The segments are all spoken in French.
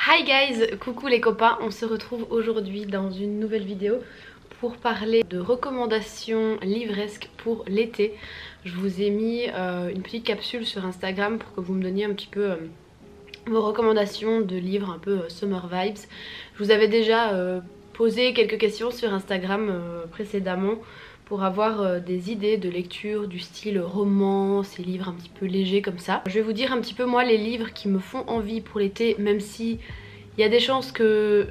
Hi guys, coucou les copains, on se retrouve aujourd'hui dans une nouvelle vidéo pour parler de recommandations livresques pour l'été. Je vous ai mis une petite capsule sur Instagram pour que vous me donniez un petit peu vos recommandations de livres un peu summer vibes. Je vous avais déjà posé quelques questions sur Instagram précédemment pour avoir des idées de lecture du style roman, ces livres un petit peu légers comme ça. Je vais vous dire un petit peu moi les livres qui me font envie pour l'été, même si il y a des chances que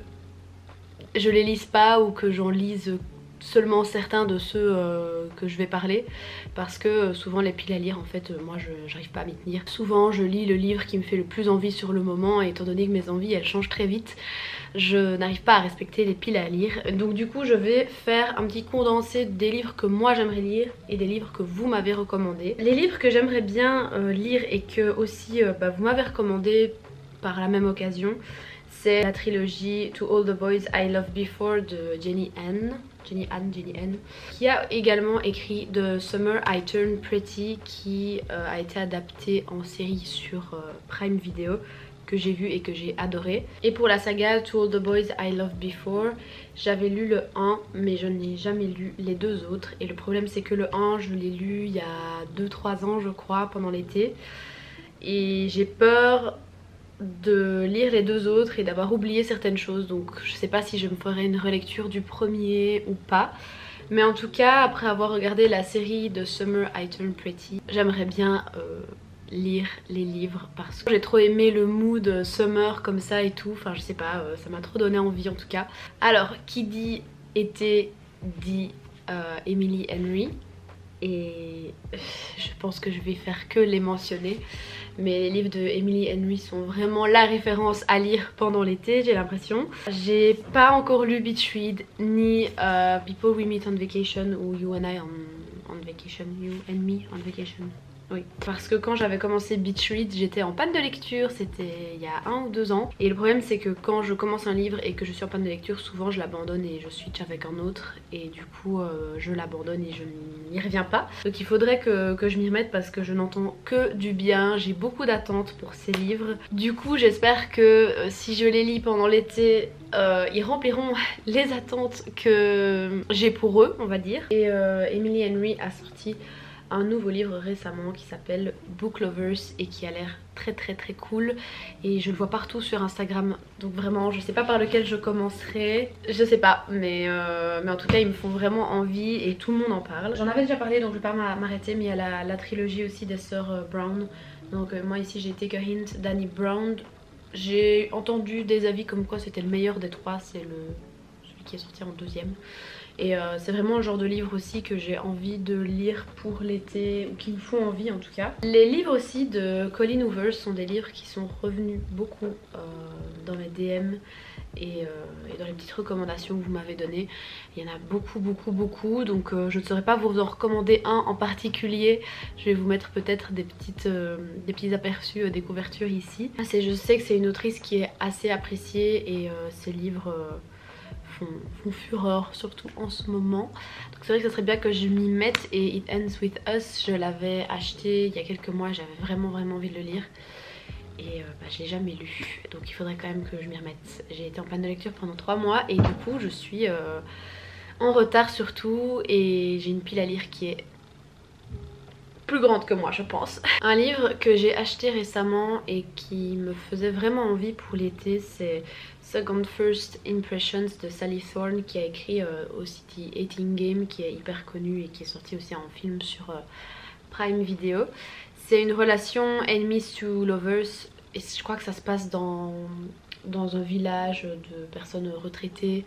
je les lise pas ou que j'en lise seulement certains de ceux que je vais parler, parce que souvent les piles à lire en fait moi j'arrive pas à m'y tenir. Souvent je lis le livre qui me fait le plus envie sur le moment et étant donné que mes envies elles changent très vite, je n'arrive pas à respecter les piles à lire. Donc du coup je vais faire un petit condensé des livres que moi j'aimerais lire et des livres que vous m'avez recommandés. Les livres que j'aimerais bien lire et que aussi vous m'avez recommandé par la même occasion, c'est la trilogie To All the Boys I Loved Before de Jenny Han, qui a également écrit The Summer I Turned Pretty, qui a été adapté en série sur Prime Video, que j'ai vu et que j'ai adoré. Et pour la saga To All the Boys I Loved Before, j'avais lu le 1 mais je n'ai jamais lu les deux autres, et le problème c'est que le 1 je l'ai lu il y a 2-3 ans je crois, pendant l'été, et j'ai peur de lire les deux autres et d'avoir oublié certaines choses, donc je sais pas si je me ferai une relecture du premier ou pas, mais en tout cas après avoir regardé la série de Summer I Turned Pretty, j'aimerais bien lire les livres parce que j'ai trop aimé le mood summer comme ça et tout, enfin je sais pas, ça m'a trop donné envie en tout cas. Alors qui dit été dit Emily Henry, et je pense que je vais faire que les mentionner, mais les livres de Emily Henry sont vraiment la référence à lire pendant l'été, j'ai l'impression. J'ai pas encore lu Beach Read ni People We Meet on Vacation ou You and I on Vacation, You and Me on Vacation. Oui, parce que quand j'avais commencé Beach Read, j'étais en panne de lecture, c'était il y a 1 ou 2 ans. Et le problème c'est que quand je commence un livre et que je suis en panne de lecture, souvent je l'abandonne et je switch avec un autre. Et du coup je l'abandonne et je n'y reviens pas. Donc il faudrait que je m'y remette parce que je n'entends que du bien. J'ai beaucoup d'attentes pour ces livres. Du coup j'espère que si je les lis pendant l'été, ils rempliront les attentes que j'ai pour eux, on va dire. Et Emily Henry a sorti un nouveau livre récemment qui s'appelle Book Lovers et qui a l'air très cool, et je le vois partout sur Instagram, donc vraiment je sais pas par lequel je commencerai, je sais pas, mais en tout cas ils me font vraiment envie et tout le monde en parle. J'en avais déjà parlé donc je vais pas m'arrêter, mais il y a la trilogie aussi des sœurs Brown, donc moi ici j'ai Take a Hint d'Annie Brown. J'ai entendu des avis comme quoi c'était le meilleur des trois, c'est celui qui est sorti en deuxième. Et c'est vraiment le genre de livre aussi que j'ai envie de lire pour l'été, ou qui me font envie en tout cas. Les livres aussi de Colleen Hoover sont des livres qui sont revenus beaucoup dans mes DM et dans les petites recommandations que vous m'avez données. Il y en a beaucoup, donc je ne saurais pas vous en recommander un en particulier. Je vais vous mettre peut-être des petits aperçus des couvertures ici. Je sais que c'est une autrice qui est assez appréciée et ses livres font fureur, surtout en ce moment. Donc c'est vrai que ça serait bien que je m'y mette, et It Ends With Us, je l'avais acheté il y a quelques mois, j'avais vraiment envie de le lire. Et je l'ai jamais lu, donc il faudrait quand même que je m'y remette. J'ai été en panne de lecture pendant 3 mois et du coup je suis en retard surtout, et j'ai une pile à lire qui est plus grande que moi je pense. Un livre que j'ai acheté récemment et qui me faisait vraiment envie pour l'été, c'est Second First Impressions de Sally Thorne, qui a écrit aussi The Hating Game, qui est hyper connu et qui est sorti aussi en film sur Prime Video. C'est une relation enemies to lovers et je crois que ça se passe dans un village de personnes retraitées.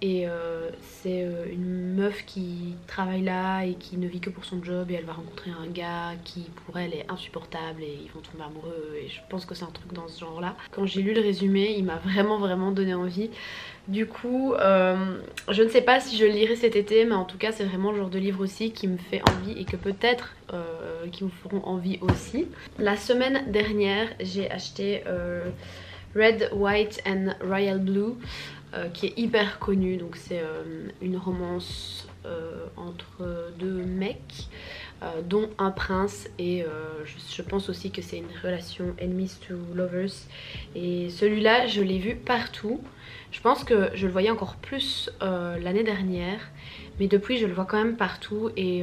Et c'est une meuf qui travaille là et qui ne vit que pour son job, et elle va rencontrer un gars qui pour elle est insupportable et ils vont tomber amoureux, et je pense que c'est un truc dans ce genre là. Quand j'ai lu le résumé, il m'a vraiment donné envie. Du coup je ne sais pas si je le lirai cet été, mais en tout cas c'est vraiment le genre de livre aussi qui me fait envie et que peut-être qui vous feront envie aussi. La semaine dernière j'ai acheté Red, White and Royal Blue, qui est hyper connue. Donc c'est une romance entre deux mecs dont un prince, et je pense aussi que c'est une relation enemies to lovers. Et celui-là je l'ai vu partout. Je pense que je le voyais encore plus l'année dernière, mais depuis je le vois quand même partout. Et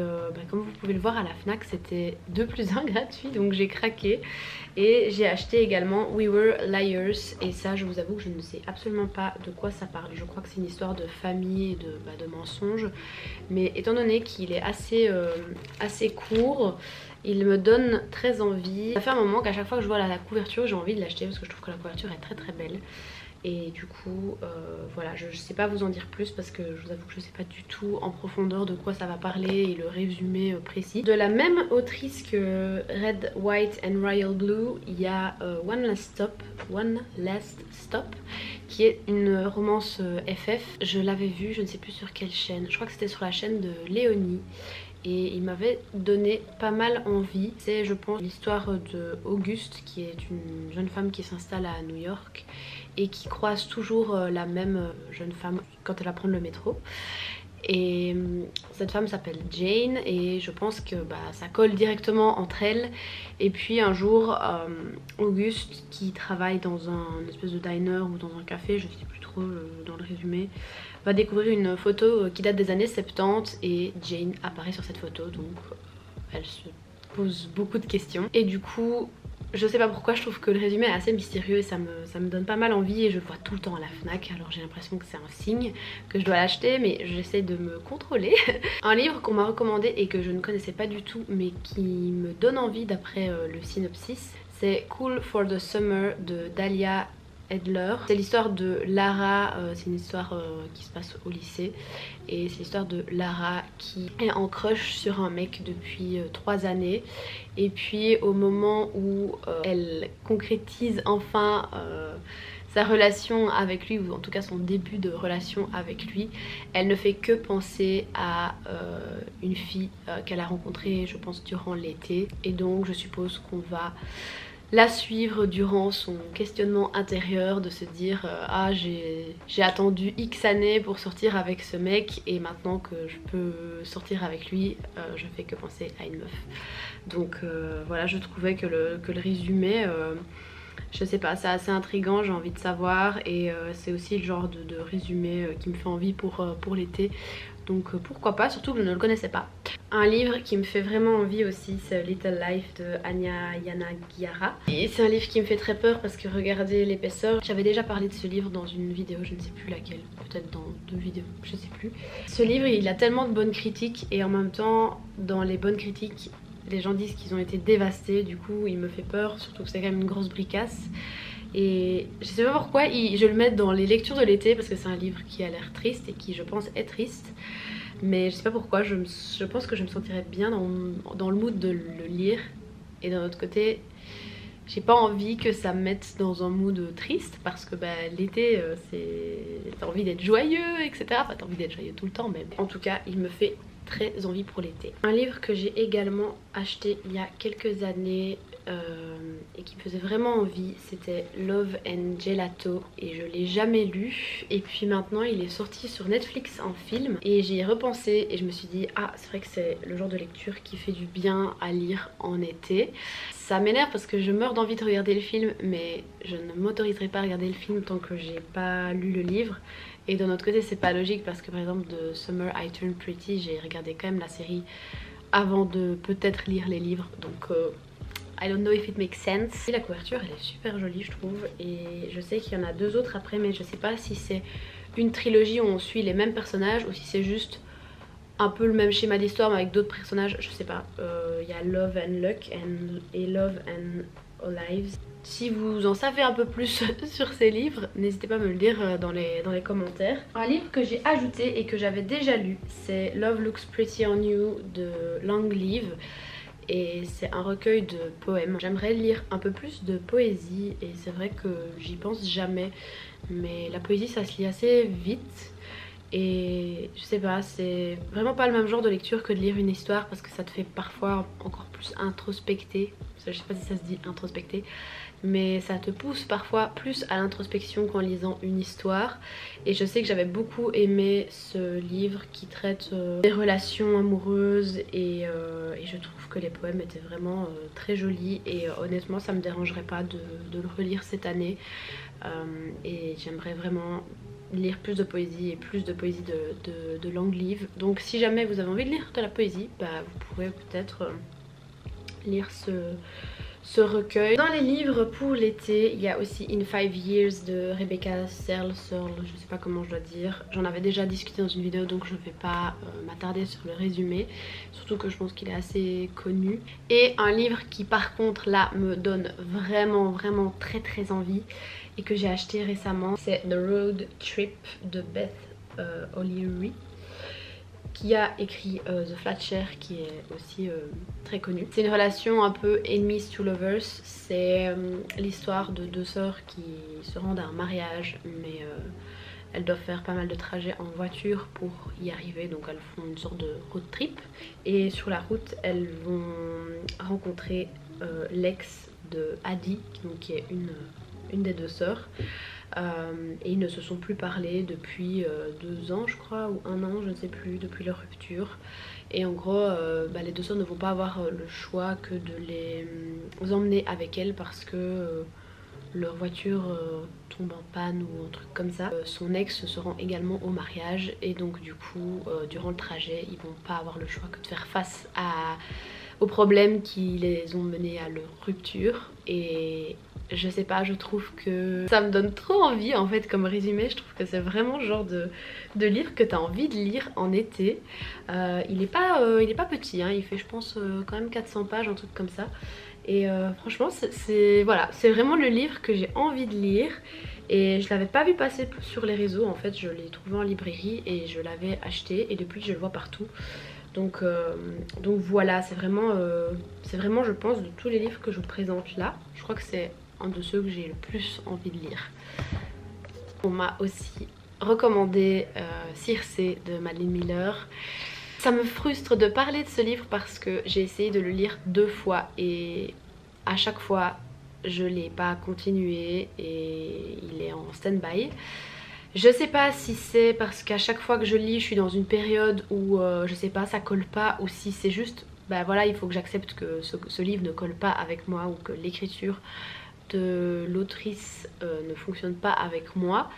comme vous pouvez le voir à la Fnac, c'était 2 + 1 gratuit, donc j'ai craqué. Et j'ai acheté également We Were Liars, et ça je vous avoue que je ne sais absolument pas de quoi ça parle. Je crois que c'est une histoire de famille et de mensonges, mais étant donné qu'il est assez court, il me donne très envie. Ça fait un moment qu'à chaque fois que je vois la couverture j'ai envie de l'acheter, parce que je trouve que la couverture est très belle. Et du coup voilà, je sais pas vous en dire plus parce que je vous avoue que je sais pas du tout en profondeur de quoi ça va parler et le résumé précis. De la même autrice que Red, White and Royal Blue, il y a One Last Stop qui est une romance FF. Je l'avais vue, je ne sais plus sur quelle chaîne, je crois que c'était sur la chaîne de Léonie, et il m'avait donné pas mal envie. C'est, je pense, l'histoire de Auguste, qui est une jeune femme qui s'installe à New York et qui croise toujours la même jeune femme quand elle va prendre le métro. Et cette femme s'appelle Jane, et je pense que ça colle directement entre elles. Et puis un jour Auguste, qui travaille dans un espèce de diner ou dans un café, je ne sais plus trop dans le résumé, va découvrir une photo qui date des années 70, et Jane apparaît sur cette photo, donc elle se pose beaucoup de questions. Et du coup je sais pas pourquoi, je trouve que le résumé est assez mystérieux et ça me donne pas mal envie, et je le vois tout le temps à la Fnac, alors j'ai l'impression que c'est un signe que je dois l'acheter, mais j'essaie de me contrôler. Un livre qu'on m'a recommandé et que je ne connaissais pas du tout mais qui me donne envie d'après le synopsis, c'est Cool for the Summer de Dahlia Edler. C'est l'histoire de Lara, c'est une histoire qui se passe au lycée, et c'est l'histoire de Lara qui est en crush sur un mec depuis 3 années, et puis au moment où elle concrétise enfin sa relation avec lui, ou en tout cas son début de relation avec lui, elle ne fait que penser à une fille qu'elle a rencontrée, je pense, durant l'été. Et donc je suppose qu'on va la suivre durant son questionnement intérieur, de se dire ah, j'ai attendu X années pour sortir avec ce mec, et maintenant que je peux sortir avec lui, je fais que penser à une meuf. Donc voilà, je trouvais que le résumé, je sais pas, c'est assez intriguant, j'ai envie de savoir, et c'est aussi le genre de résumé qui me fait envie pour l'été. Donc pourquoi pas, surtout que je ne le connaissais pas. Un livre qui me fait vraiment envie aussi, c'est Little Life de Anya Yanagihara. Et c'est un livre qui me fait très peur parce que regardez l'épaisseur. J'avais déjà parlé de ce livre dans une vidéo, je ne sais plus laquelle, peut-être dans 2 vidéos, je sais plus. Ce livre, il a tellement de bonnes critiques, et en même temps, dans les bonnes critiques, les gens disent qu'ils ont été dévastés. Du coup il me fait peur, surtout que c'est quand même une grosse bricasse. Et je sais pas pourquoi je le mets dans les lectures de l'été, parce que c'est un livre qui a l'air triste et qui, je pense, est triste. Mais je sais pas pourquoi, je pense que je me sentirais bien dans le mood de le lire. Et d'un autre côté, j'ai pas envie que ça me mette dans un mood triste, parce que l'été, t'as envie d'être joyeux, etc. Enfin, t'as envie d'être joyeux tout le temps, mais en tout cas, il me fait très envie pour l'été. Un livre que j'ai également acheté il y a quelques années et qui me faisait vraiment envie, c'était Love and Gelato, et je l'ai jamais lu, et puis maintenant il est sorti sur Netflix en film, et j'y ai repensé et je me suis dit ah, c'est vrai que c'est le genre de lecture qui fait du bien à lire en été. Ça m'énerve parce que je meurs d'envie de regarder le film, mais je ne m'autoriserai pas à regarder le film tant que j'ai pas lu le livre. Et d'un autre côté c'est pas logique, parce que par exemple de Summer I Turned Pretty, j'ai regardé quand même la série avant de peut-être lire les livres, donc I don't know if it makes sense. Et la couverture elle est super jolie, je trouve, et je sais qu'il y en a 2 autres après, mais je sais pas si c'est une trilogie où on suit les mêmes personnages ou si c'est juste un peu le même schéma d'histoire mais avec d'autres personnages, je sais pas. Il y a Love and Luck et Love and Lives. Si vous en savez un peu plus sur ces livres, n'hésitez pas à me le dire dans les commentaires. Un livre que j'ai ajouté et que j'avais déjà lu, c'est Love Looks Pretty on You de Long Live. Et c'est un recueil de poèmes. J'aimerais lire un peu plus de poésie, et c'est vrai que j'y pense jamais, mais la poésie ça se lit assez vite. Et je sais pas, c'est vraiment pas le même genre de lecture que de lire une histoire, parce que ça te fait parfois encore plus introspecter. Je sais pas si ça se dit introspecter. mais ça te pousse parfois plus à l'introspection qu'en lisant une histoire. Et je sais que j'avais beaucoup aimé ce livre qui traite des relations amoureuses et je trouve que les poèmes étaient vraiment très jolis et honnêtement ça me dérangerait pas de le relire cette année. Et j'aimerais vraiment lire plus de poésie et plus de poésie de langue live. Donc si jamais vous avez envie de lire de la poésie, bah, vous pourrez peut-être lire ce recueil. Dans les livres pour l'été, il y a aussi In 5 Years de Rebecca Searle, je sais pas comment je dois dire. J'en avais déjà discuté dans une vidéo donc je vais pas m'attarder sur le résumé, surtout que je pense qu'il est assez connu. Et un livre qui par contre là me donne vraiment très envie et que j'ai acheté récemment, c'est The Road Trip de Beth O'Leary, qui a écrit The Flatshare, qui est aussi très connu. C'est une relation un peu enemies to lovers. C'est l'histoire de deux sœurs qui se rendent à un mariage, mais elles doivent faire pas mal de trajets en voiture pour y arriver, donc elles font une sorte de road trip. Et sur la route, elles vont rencontrer l'ex de Addie, donc qui est une des deux sœurs. Et ils ne se sont plus parlé depuis 2 ans je crois, ou 1 an, je ne sais plus, depuis leur rupture. Et en gros les deux sœurs ne vont pas avoir le choix que de les emmener avec elles parce que leur voiture tombe en panne ou un truc comme ça. Son ex se rend également au mariage et donc du coup durant le trajet ils vont pas avoir le choix que de faire face aux problèmes qui les ont menés à leur rupture. Et je sais pas, je trouve que ça me donne trop envie en fait comme résumé. Je trouve que c'est vraiment le genre de livre que tu as envie de lire en été. Il est pas petit, hein. Il fait je pense quand même 400 pages, un truc comme ça. Et franchement c'est voilà, c'est vraiment le livre que j'ai envie de lire. Et je l'avais pas vu passer sur les réseaux en fait, je l'ai trouvé en librairie et je l'avais acheté et depuis je le vois partout. Donc voilà, c'est vraiment je pense de tous les livres que je vous présente là, je crois que c'est un de ceux que j'ai le plus envie de lire. On m'a aussi recommandé Circé de Madeline Miller. Ça me frustre de parler de ce livre parce que j'ai essayé de le lire 2 fois et à chaque fois je l'ai pas continué et il est en stand-by. Je sais pas si c'est parce qu'à chaque fois que je lis je suis dans une période où je sais pas, ça colle pas, ou si c'est juste bah voilà, il faut que j'accepte que ce livre ne colle pas avec moi ou que l'écriture de l'autrice ne fonctionne pas avec moi.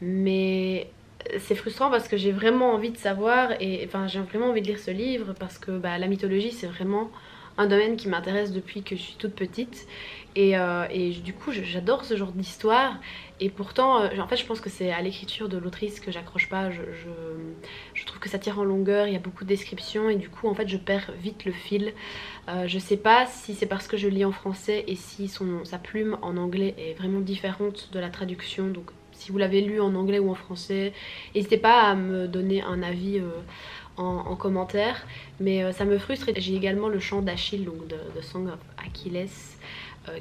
Mais c'est frustrant parce que j'ai vraiment envie de savoir et enfin j'ai vraiment envie de lire ce livre parce que bah, la mythologie c'est vraiment un domaine qui m'intéresse depuis que je suis toute petite et du coup j'adore ce genre d'histoire. Et pourtant en fait je pense que c'est à l'écriture de l'autrice que j'accroche pas. Je trouve que ça tire en longueur, il y a beaucoup de descriptions et du coup en fait je perds vite le fil. Je sais pas si c'est parce que je lis en français et si sa plume en anglais est vraiment différente de la traduction. Donc si vous l'avez lu en anglais ou en français, n'hésitez pas à me donner un avis en commentaire. Mais ça me frustre. J'ai également le chant d'Achille, donc de Song of Achilles,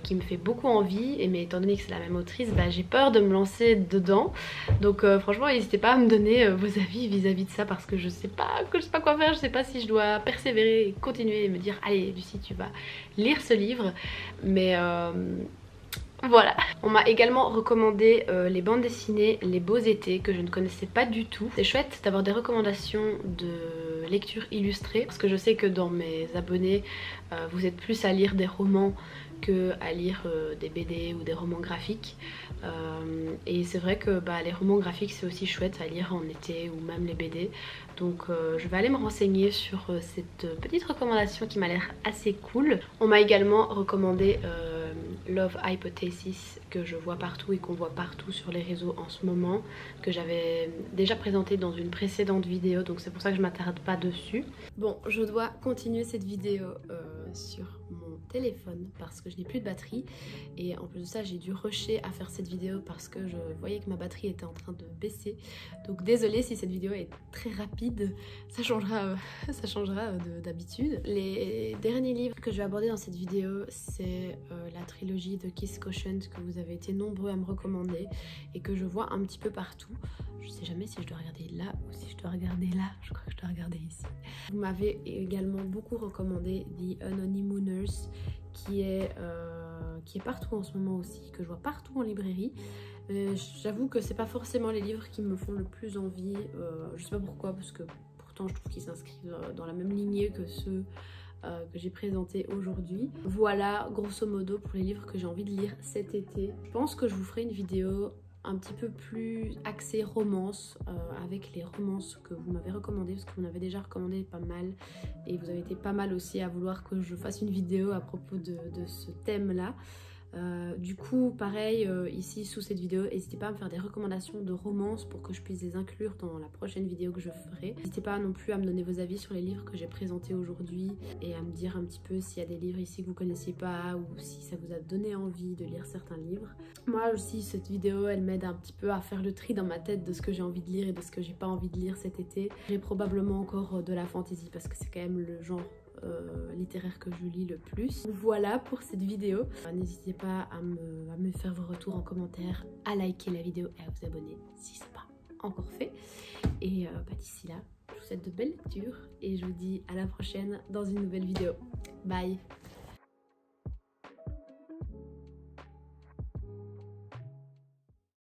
qui me fait beaucoup envie. Mais étant donné que c'est la même autrice, bah, j'ai peur de me lancer dedans. Donc franchement n'hésitez pas à me donner vos avis vis-à-vis de ça parce que je sais pas quoi faire. Je sais pas si je dois persévérer et continuer et me dire allez Lucie tu vas lire ce livre. Mais voilà. On m'a également recommandé les bandes dessinées Les Beaux Étés que je ne connaissais pas du tout. C'est chouette d'avoir des recommandations de lecture illustrée parce que je sais que dans mes abonnés vous êtes plus à lire des romans que à lire des BD ou des romans graphiques. Et c'est vrai que bah, les romans graphiques c'est aussi chouette à lire en été ou même les BD. Donc je vais aller me renseigner sur cette petite recommandation qui m'a l'air assez cool. On m'a également recommandé Love Hypothesis que je vois partout et qu'on voit partout sur les réseaux en ce moment, que j'avais déjà présenté dans une précédente vidéo, donc c'est pour ça que je m'attarde pas dessus. Bon, je dois continuer cette vidéo sur mon téléphone parce que je n'ai plus de batterie et en plus de ça j'ai dû rusher à faire cette vidéo parce que je voyais que ma batterie était en train de baisser. Donc désolée si cette vidéo est très rapide, ça changera d'habitude. Les derniers livres que je vais aborder dans cette vidéo c'est la trilogie de Kiss Quotient que vous avez été nombreux à me recommander et que je vois un petit peu partout. Je sais jamais si je dois regarder là ou si je dois regarder là, je crois que je dois regarder ici. Vous m'avez également beaucoup recommandé The Anonymooners qui est partout en ce moment aussi, que je vois partout en librairie. J'avoue que c'est pas forcément les livres qui me font le plus envie, je sais pas pourquoi, parce que pourtant je trouve qu'ils s'inscrivent dans la même lignée que ceux que j'ai présenté aujourd'hui. Voilà grosso modo pour les livres que j'ai envie de lire cet été. Je pense que je vous ferai une vidéo un petit peu plus axée romance, avec les romances que vous m'avez recommandées, parce que vous m'avez déjà recommandé pas mal et vous avez été pas mal aussi à vouloir que je fasse une vidéo à propos de ce thème là. Du coup pareil, ici sous cette vidéo, n'hésitez pas à me faire des recommandations de romances pour que je puisse les inclure dans la prochaine vidéo que je ferai. N'hésitez pas non plus à me donner vos avis sur les livres que j'ai présentés aujourd'hui et à me dire un petit peu s'il y a des livres ici que vous connaissiez pas ou si ça vous a donné envie de lire certains livres. Moi aussi cette vidéo elle m'aide un petit peu à faire le tri dans ma tête de ce que j'ai envie de lire et de ce que j'ai pas envie de lire cet été. J'ai probablement encore de la fantasy parce que c'est quand même le genre littéraire que je lis le plus. Voilà pour cette vidéo. N'hésitez pas à me faire vos retours en commentaire, à liker la vidéo et à vous abonner si c'est pas encore fait. Et d'ici là, je vous souhaite de belles lectures et je vous dis à la prochaine dans une nouvelle vidéo. Bye!